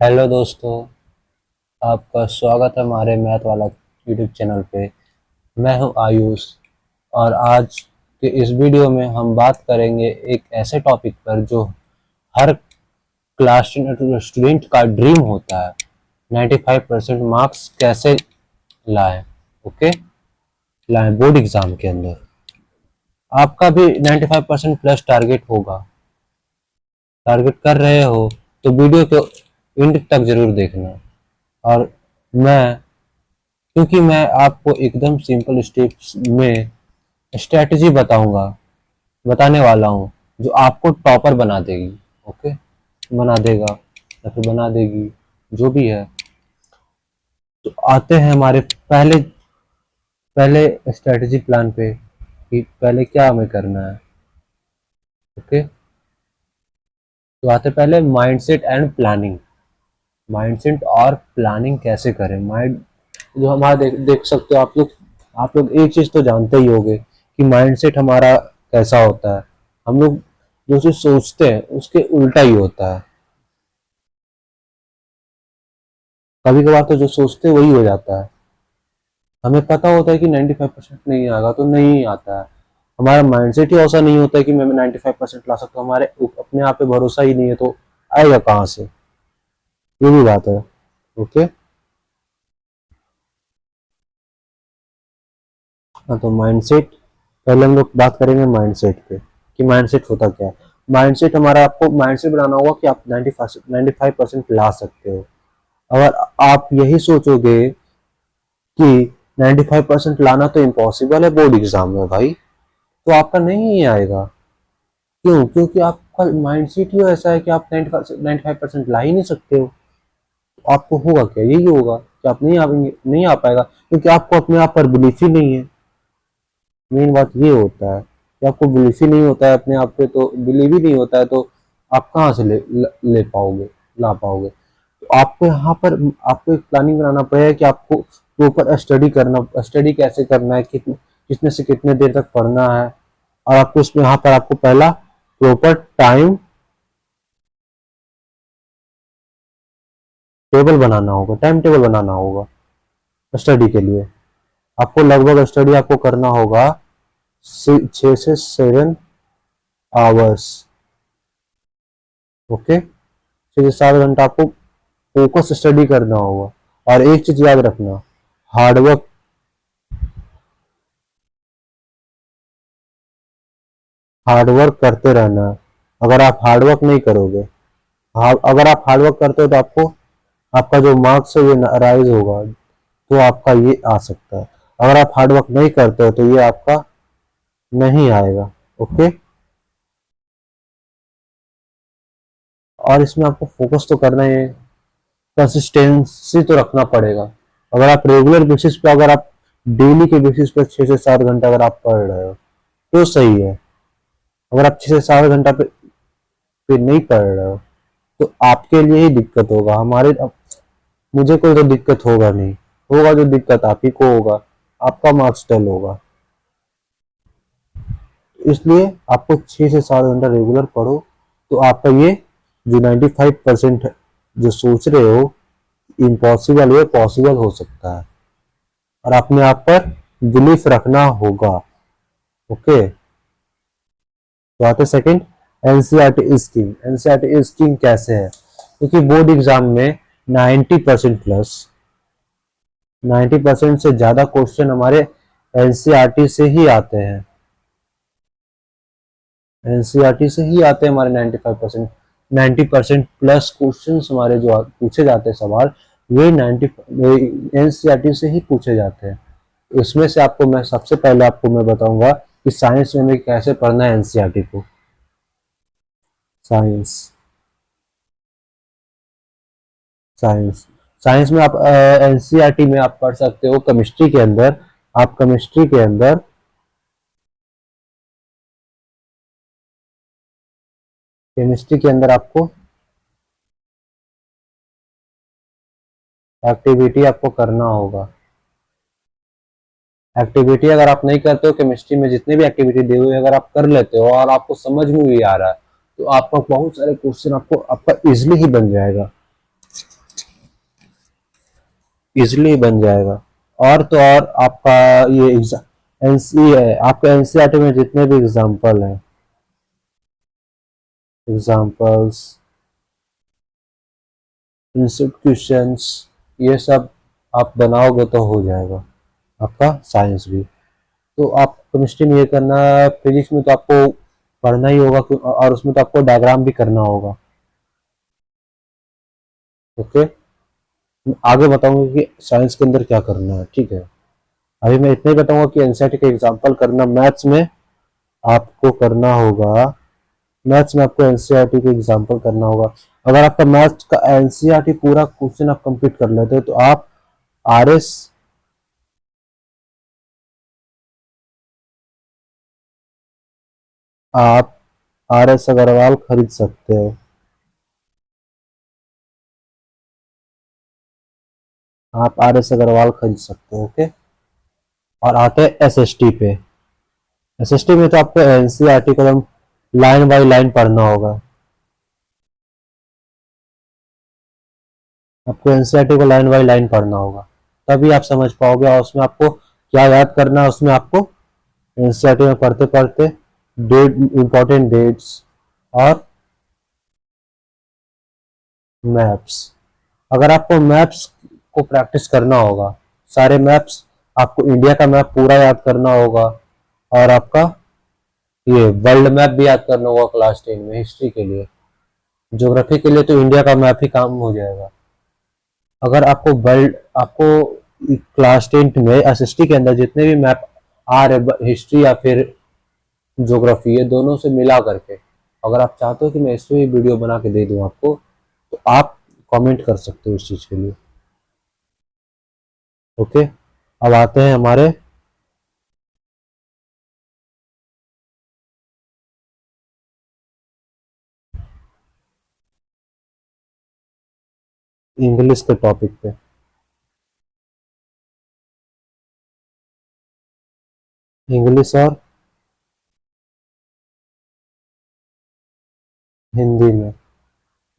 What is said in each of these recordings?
Hello दोस्तों, आपका स्वागत है हमारे मैथ वाला यूट्यूब चैनल पे। मैं हूं आयुष और आज के इस वीडियो में हम बात करेंगे एक ऐसे टॉपिक पर जो हर क्लास स्टूडेंट का ड्रीम होता है। 95% मार्क्स कैसे लाएं। ओके, लाएं बोर्ड एग्जाम के अंदर। आपका भी 95% प्लस टारगेट होगा। टारगेट कर रहे हो तो वीडियो को एंड तक जरूर देखना। और मैं क्योंकि मैं आपको एकदम सिंपल स्टेप्स में स्ट्रेटजी बताने वाला हूँ जो आपको टॉपर बना देगी। ओके, बना देगा या फिर बना देगी, जो भी है। तो आते हैं हमारे पहले पहले स्ट्रेटजी प्लान पे कि पहले क्या हमें करना है। ओके, तो आते पहले माइंडसेट एंड प्लानिंग। माइंडसेट और प्लानिंग कैसे करें। माइंड जो हमारा देख सकते हो आप लोग एक चीज तो जानते ही होंगे कि माइंडसेट हमारा कैसा होता है। हम लोग जो चीज सोचते हैं उसके उल्टा ही होता है। कभी कभार तो जो सोचते हैं वही हो जाता है। हमें पता होता है कि 95% नहीं आएगा तो नहीं आता है। हमारा माइंडसेट ही ऐसा नहीं होता है कि मैं 95% ला सकता हूँ। हमारे अपने आप पे भरोसा ही नहीं है तो आएगा कहाँ से। ये भी बात है। ओके, हाँ तो माइंडसेट, पहले हम लोग बात करेंगे माइंडसेट पे कि माइंडसेट होता क्या है। माइंडसेट हमारा, आपको माइंडसेट बनाना होगा कि आप 95% ला सकते हो। अगर आप यही सोचोगे कि 95% लाना तो इम्पॉसिबल है बोर्ड एग्जाम में भाई, तो आपका नहीं आएगा। क्यों? क्योंकि आपका माइंडसेट ही ऐसा है कि आप 95% ला ही नहीं सकते हो। आपको होगा क्या? यही होगा कि आप नहीं आएंगे, नहीं आ पाएगा क्योंकि आपको अपने आप पर बिलीफ ही नहीं है। मेन बात ये होता है कि आपको बिलीफ ही नहीं होता है अपने आप पे, तो बिलीव ही नहीं होता है तो आप कहाँ से ले पाओगे, ला पाओगे। तो आपको यहाँ पर आपको एक प्लानिंग बनाना पड़ेगा कि आपको प्रॉपर स्टडी कैसे करना है, कितने से कितने देर तक पढ़ना है। और आपको इसमें यहाँ पर आपको पहला प्रॉपर टाइम टेबल बनाना होगा स्टडी के लिए। आपको लगभग स्टडी आपको करना होगा 6 से 7 आवर्स। ओके, 6 से 7 घंटा आपको फोकस स्टडी करना होगा। और एक चीज याद रखना, हार्डवर्क हार्डवर्क करते रहना है। अगर आप हार्डवर्क नहीं करोगे, अगर आप हार्डवर्क करते हो तो आपको आपका जो मार्क्स है ये राइज होगा, तो आपका ये आ सकता है। अगर आप हार्डवर्क नहीं करते हो तो ये आपका नहीं आएगा। ओके, और इसमें आपको फोकस तो करना है, कंसिस्टेंसी तो रखना पड़ेगा। अगर आप रेगुलर बेसिस पे, अगर आप डेली के बेसिस पे 6 से 7 घंटा अगर आप पढ़ रहे हो तो सही है। अगर आप 6 से 7 घंटा पे नहीं पढ़ रहे हो तो आपके लिए ही दिक्कत होगा। मुझे कोई तो दिक्कत होगा नहीं, होगा जो दिक्कत आप ही को होगा, आपका मार्क्स डल होगा। इसलिए आपको 6 से 7 घंटा रेगुलर पढ़ो तो आपका ये जो 95% जो सोच रहे हो इम्पॉसिबल है पॉसिबल हो सकता है। और अपने आप पर बिलीफ रखना होगा। ओके, तो आते second, NCERT scheme. NCERT scheme कैसे है? क्योंकि बोर्ड एग्जाम में 90% प्लस 90% से ज्यादा क्वेश्चन हमारे एनसीईआरटी से ही आते हैं। एनसीईआरटी से ही आते हैं हमारे 95%। 90% प्लस क्वेश्चन हमारे जो पूछे जाते हैं सवाल, वे 90 एनसीईआरटी से ही पूछे जाते हैं। इसमें से आपको मैं सबसे पहले आपको मैं बताऊंगा कि साइंस में कैसे पढ़ना है एनसीईआरटी को। साइंस साइंस साइंस में आप एनसीईआरटी में आप पढ़ सकते हो केमिस्ट्री के अंदर। आप केमिस्ट्री के अंदर आपको एक्टिविटी आपको करना होगा। एक्टिविटी अगर आप नहीं करते हो, केमिस्ट्री में जितने भी एक्टिविटी दी हुई है अगर आप कर लेते हो और आपको समझ में भी आ रहा है तो आपका बहुत सारे क्वेश्चन आपका इजिली ही बन जाएगा। इजिली बन जाएगा। और तो और आपका ये एनसी है, आपके एनसीईआरटी में जितने भी एग्जाम्पल हैं, एग्जाम्पल्स, इंस्टीट्यूशंस, ये सब आप बनाओगे तो हो जाएगा आपका साइंस भी। तो आप केमिस्ट्री में ये करना, फिजिक्स में तो आपको पढ़ना ही होगा और उसमें तो आपको डायग्राम भी करना होगा। ओके, मैं आगे बताऊंगा कि साइंस के अंदर क्या करना है, ठीक है। अभी मैं इतना ही बताऊंगा कि एनसीईआरटी का एग्जाम्पल करना, मैथ्स में आपको करना होगा, मैथ्स में आपको एनसीईआरटी के एग्जाम्पल करना होगा। अगर आपका मैथ्स का एनसीईआरटी पूरा क्वेश्चन आप कंप्लीट कर लेते हो तो आप आरएस, आप आरएस अग्रवाल खरीद सकते हो। आप आरएस अग्रवाल खरीद सकते हो। ओके, और आते हैं एसएसटी पे। एसएसटी में तो आपको एनसीईआरटी को एकदम लाइन बाय लाइन पढ़ना होगा। आपको एनसीईआरटी को लाइन बाय लाइन पढ़ना होगा, तभी आप समझ पाओगे। और उसमें आपको क्या याद करना है, उसमें आपको एनसीईआरटी में पढ़ते पढ़ते डेट, इंपॉर्टेंट डेट्स और मैप्स। अगर आपको मैप्स को प्रैक्टिस करना होगा, सारे मैप्स, आपको इंडिया का मैप पूरा याद करना होगा, और आपका ये वर्ल्ड मैप भी याद करना होगा क्लास 10 में हिस्ट्री के लिए। ज्योग्राफी के लिए तो इंडिया का मैप ही काम हो जाएगा। अगर आपको वर्ल्ड, आपको क्लास 10 में एसएसटी के अंदर जितने भी मैप आ रहे, हिस्ट्री या फिर ज्योग्राफी, ये दोनों से मिला करके, अगर आप चाहते हो कि मैं इसमें वीडियो बना के दे दूं आपको, तो आप कमेंट कर सकते हो इस चीज़ के लिए। ओके, अब आते हैं हमारे इंग्लिश के टॉपिक पे। इंग्लिश और हिंदी में,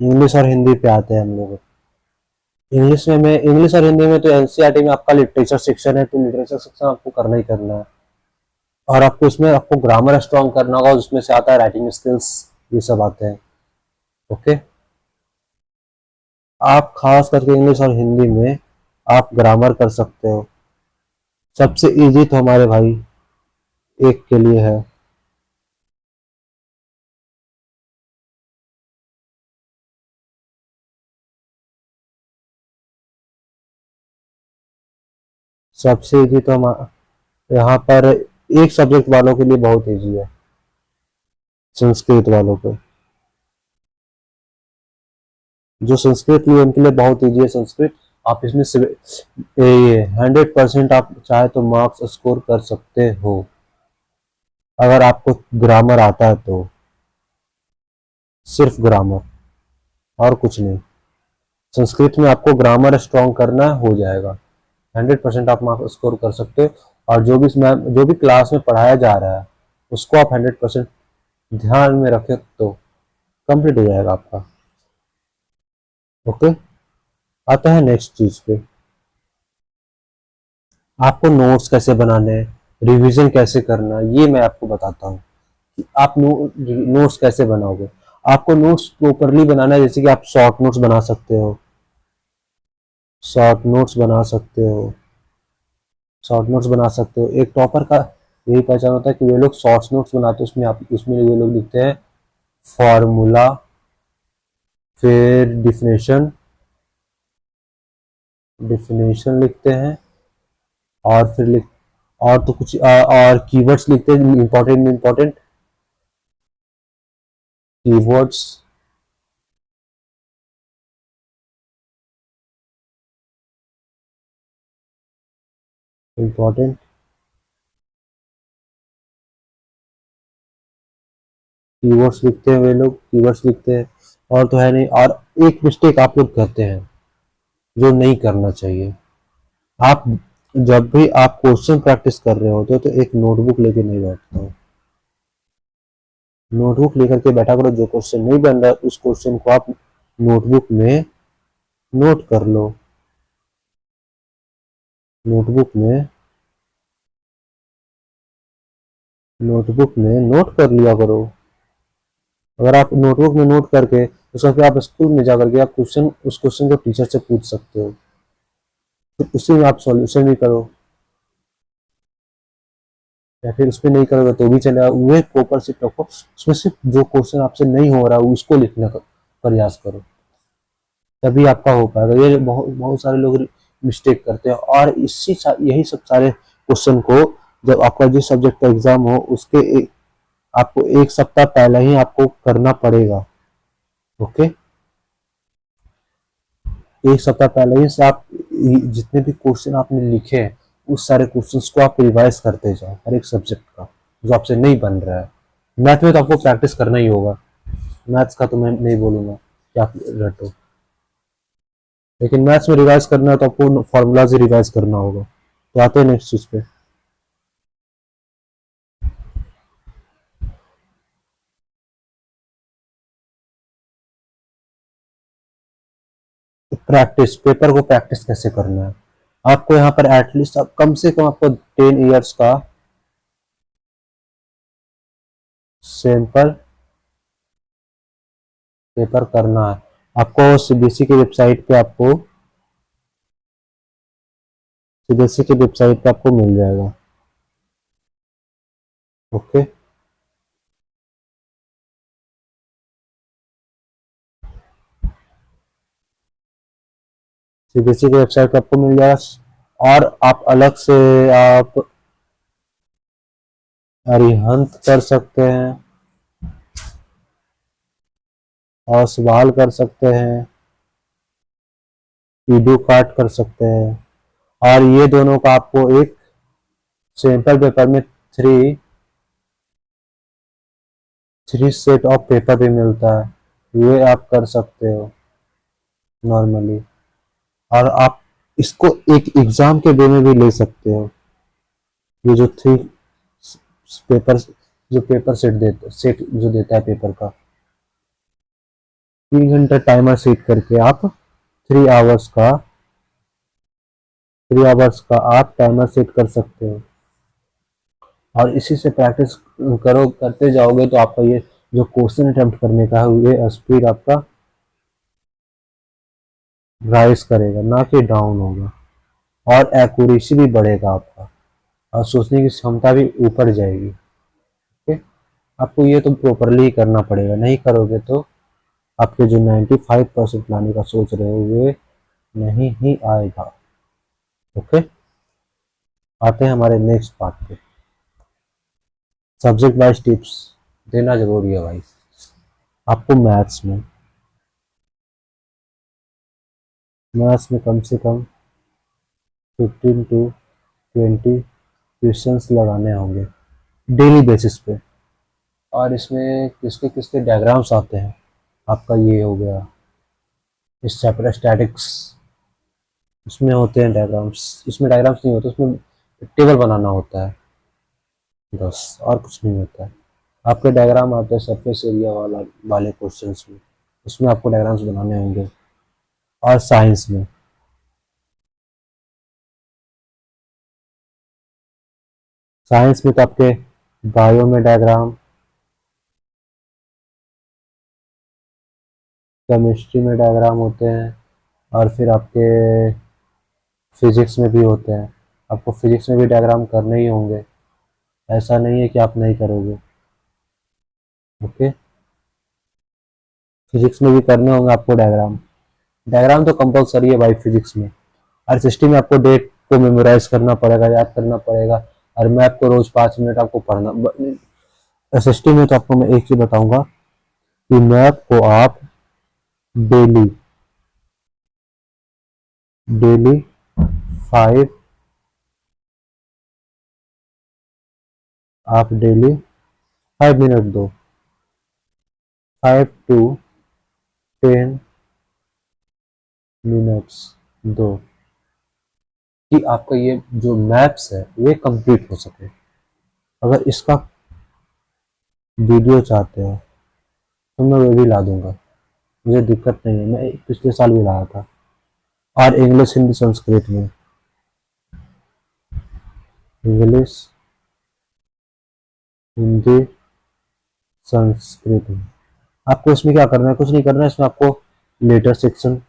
इंग्लिश और हिंदी पे आते हैं हम लोग। इंग्लिश में, मैं इंग्लिश और हिंदी में तो एनसीईआरटी में आपका लिटरेचर सेक्शन है, तो लिटरेचर सेक्शन आपको करना ही करना है। और आपको इसमें आपको ग्रामर स्ट्रॉन्ग करना होगा, उसमें से आता है राइटिंग स्किल्स, ये सब आते हैं। ओके, आप खास करके इंग्लिश और हिंदी में आप ग्रामर कर सकते हो। सबसे इजी तो हमारे भाई एक के लिए है, सबसे इजी तो हम यहाँ पर एक सब्जेक्ट वालों के लिए बहुत इजी है, संस्कृत वालों को। जो संस्कृत लिए उनके लिए बहुत इजी है संस्कृत। आप इसमें 100% आप चाहे तो मार्क्स स्कोर कर सकते हो, अगर आपको ग्रामर आता है तो, सिर्फ ग्रामर और कुछ नहीं। संस्कृत में आपको ग्रामर स्ट्रॉन्ग करना हो जाएगा, 100% आप मार्क्स स्कोर कर सकते हो। और जो भी क्लास में पढ़ाया जा रहा है उसको आप 100% ध्यान में रखें तो कंप्लीट हो जाएगा आपका। ओके, आता है नेक्स्ट चीज पे, आपको नोट्स कैसे बनाने हैं, रिवीजन कैसे करना है, ये मैं आपको बताता हूँ कि आप नोट्स कैसे बनाओगे। आपको नोट्स प्रॉपरली बनाना है, जैसे कि आप शॉर्ट नोट्स बना सकते हो, शॉर्ट नोट्स बना सकते हो, शॉर्ट नोट्स बना सकते हो। एक टॉपर का यही पहचान होता है कि वे लोग शॉर्ट नोट्स बनाते हैं, उसमें आप, उसमें वे लोग लिखते हैं फॉर्मूला, फिर डिफिनेशन, डिफिनेशन लिखते हैं, और फिर और तो कुछ और कीवर्ड्स लिखते हैं, important important keywords, important keywords लिखते हैं, वे लोग कीवर्ड्स लिखते हैं। और तो है नहीं। और एक मिस्टेक आप लोग करते हैं जो नहीं करना चाहिए, आप जब भी आप क्वेश्चन प्रैक्टिस कर रहे होते हो तो एक नोटबुक लेके नहीं बैठते हो। नोटबुक लेकर के बैठा करो, जो क्वेश्चन नहीं बन रहा है उस क्वेश्चन को आप नोटबुक में नोट कर लो। नोटबुक में नोट कर लिया करो। अगर आप नोटबुक में नोट करके उसका फिर आप स्कूल में जाकर के आप उस क्वेश्चन को टीचर से पूछ सकते हो, फिर उसी में आप सॉल्यूशन भी करो, या फिर उसमें नहीं करोगे तो भी चलेगा। वही प्रॉपर से रखो, उसमें से जो क्वेश्चन आपसे नहीं हो रहा है उसको लिखने का प्रयास करो, तभी आपका हो पाएगा। ये बहुत बहुत सारे लोग मिस्टेक करते हैं, और यही सब सारे क्वेश्चन को जब आपका जिस सब्जेक्ट का एग्जाम हो आपको एक सप्ताह पहले ही आपको करना पड़ेगा। ओके, एक सप्ताह पहले ही से आप जितने भी क्वेश्चन आपने लिखे हैं उस सारे क्वेश्चंस को आप रिवाइज करते जाओ, हर एक सब्जेक्ट का जो आपसे नहीं बन रहा है। मैथ में तो आपको प्रैक्टिस करना ही होगा, मैथ्स का तो मैं नहीं बोलूंगा कि आप रटो, लेकिन मैथ्स में रिवाइज करना है तो आपको फॉर्मूलाज ही रिवाइज करना होगा। तो आते हैं नेक्स्ट चीज पे। प्रैक्टिस, पेपर को प्रैक्टिस कैसे करना है, आपको यहाँ पर एटलीस्ट कम से कम आपको 10 इयर्स का सैंपल पेपर करना है। आपको सीबीएसई की वेबसाइट पे आपको सीबीएसई की वेबसाइट पे आपको मिल जाएगा। ओके, सीबीएसई की वेबसाइट पे आपको मिल जाएगा, और आप अलग से आप अरिहंत कर सकते हैं और सवाल कर सकते हैं, ईडू कार्ट कर सकते हैं, और ये दोनों का आपको एक सैंपल पेपर में three three set of paper भी मिलता है, ये आप कर सकते हो नॉर्मली। और आप इसको एक एग्जाम के वे में भी ले सकते हो। ये जो थ्री पेपर जो पेपर सेट जो देता है पेपर का, 3 घंटा टाइमर सेट करके आप 3 आवर्स का 3 आवर्स का आप टाइमर सेट कर सकते हो, और इसी से प्रैक्टिस करते जाओगे तो आपका ये जो क्वेश्चन अटेम्प्ट करने का है ये स्पीड आपका राइज करेगा, ना कि डाउन होगा, और एक्यूरेसी भी बढ़ेगा आपका, और सोचने की क्षमता भी ऊपर जाएगी। ओके, आपको ये तो प्रॉपरली ही करना पड़ेगा, नहीं करोगे तो आपके जो 95% लाने का सोच रहे हो ये नहीं ही आएगा। ओके, आते हैं हमारे नेक्स्ट पार्ट पे। सब्जेक्ट वाइज टिप्स देना जरूरी है भाई। आपको मैथ्स में कम से कम 15 to 20 क्वेश्चंस लगाने होंगे डेली बेसिस पे, और इसमें किसके किसके डायग्राम्स आते हैं। आपका ये हो गया इस चैप्टर स्टैटिक्स, इसमें होते हैं डायग्राम्स, इसमें डायग्राम्स नहीं होते, उसमें टेबल बनाना होता है बस, और कुछ नहीं होता है। आपके डायग्राम आते हैं सरफेस एरिया वाले क्वेश्चंस में, उसमें आपको डायग्राम्स बनाने होंगे। और साइंस में तो आपके बायो में डायग्राम, केमिस्ट्री में डायग्राम होते हैं, और फिर आपके फिजिक्स में भी होते हैं। आपको फिजिक्स में भी डायग्राम करने ही होंगे, ऐसा नहीं है कि आप नहीं करोगे। ओके, फिजिक्स में भी करने होंगे आपको डायग्राम। डायग्राम तो कंपलसरी है भाई फिजिक्स में। हर सिस्टम में आपको डेट को मेमोराइज करना पड़ेगा, याद करना पड़ेगा, और मैप को रोज 5 मिनट आपको पढ़ना। एसएसटी में तो आपको मैं एक चीज बताऊंगा कि मैप को आप डेली डेली 5 आप डेली 5 मिनट दो, 5 to 10 मिनट्स दो, कि आपका ये जो मैप्स है ये कंप्लीट हो सके। अगर इसका वीडियो चाहते हो तो मैं वो भी ला दूंगा, मुझे दिक्कत नहीं है, मैं पिछले साल भी लाया था, और इंग्लिश हिंदी संस्कृत में। इंग्लिश, हिंदी, संस्कृत। आपको इसमें क्या करना है, कुछ नहीं करना है इसमें। आपको लेटर सेक्शन,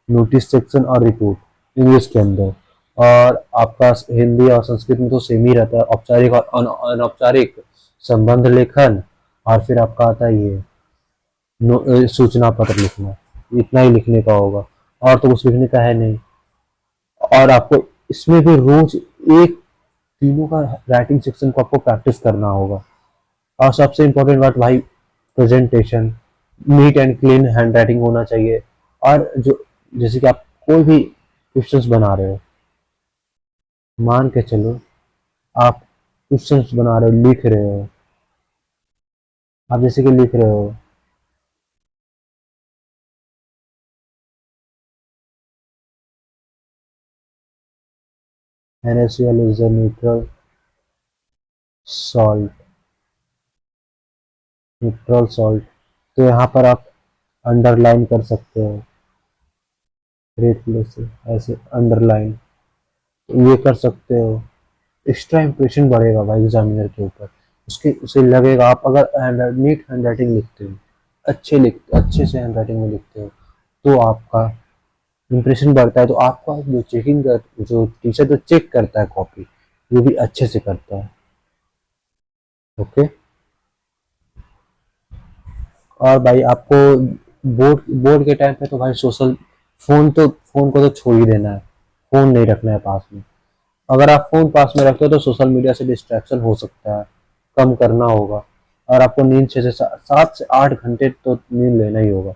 नोटिस सेक्शन और रिपोर्ट इंग्लिश के अंदर, और आपका हिंदी और संस्कृत में तो सेम ही रहता है, औपचारिक और अनौपचारिक संबंध लेखन, और फिर आपका आता है ये सूचना पत्र लिखना। इतना ही लिखने का होगा, और तो कुछ लिखने का है नहीं। और आपको इसमें भी रोज एक तीनों का राइटिंग सेक्शन को आपको प्रैक्टिस करना होगा। और सबसे इम्पोर्टेंट बात भाई, presentation, neat and clean hand writing होना चाहिए। और जो जैसे कि आप कोई भी क्वेश्चंस बना रहे हो, मान के चलो आप क्वेश्चंस बना रहे हो, लिख रहे हो, आप जैसे कि लिख रहे हो NaCl is a neutral salt, neutral salt, तो यहाँ पर आप अंडरलाइन कर सकते हो, रेड प्लेस से ऐसे अंडरलाइन, ये कर सकते हो। एक्स्ट्रा इंप्रेशन बढ़ेगा भाई एग्जामिनर के ऊपर, उसके उसे लगेगा आप अगर नीट हैंड राइटिंग लिखते हो, अच्छे से हैंड राइटिंग में लिखते हो, तो आपका इंप्रेशन बढ़ता है। तो आपका जो चेकिंग कर, जो टीचर जो चेक करता है कॉपी, वो भी अच्छे से करता है। ओके। और भाई आपको बोर्ड बोर्ड के टाइम पे तो भाई सोशल, फोन को तो छोड़ ही देना है, फोन नहीं रखना है पास में। अगर आप फोन पास में रखते हो तो सोशल मीडिया से डिस्ट्रैक्शन हो सकता है, कम करना होगा। और आपको नींद 7 से 8 घंटे तो नींद लेना ही होगा,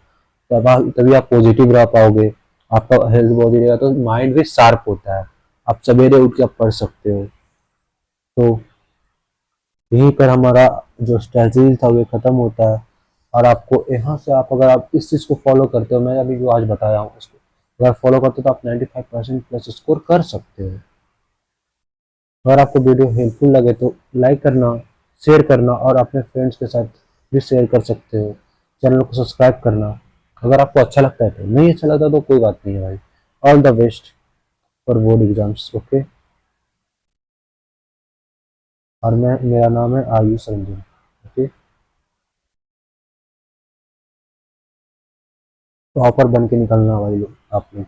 तभी आप पॉजिटिव रह पाओगे, आपका हेल्थ बॉडी रहेगा तो माइंड भी शार्प होता है, आप सवेरे उठ के आप पढ़ सकते हो। तो यहीं पर हमारा जो स्ट्रेटजी था वो खत्म होता है। और आपको यहाँ से आप अगर आप इस चीज़ को फॉलो करते हो, मैं अभी जो आज बताया हूँ उसको अगर फॉलो करते हो तो आप 95% प्लस स्कोर कर सकते हो। अगर आपको वीडियो हेल्पफुल लगे तो लाइक करना, शेयर करना, और अपने फ्रेंड्स के साथ भी शेयर कर सकते हो। चैनल को सब्सक्राइब करना अगर आपको अच्छा लगता है, तो नहीं अच्छा लगता तो कोई बात नहीं है भाई। All the best for board exams. Okay. और मेरा नाम है आयुष रंजन। ओके। टॉपर बन के निकलना भाई लोग आपने।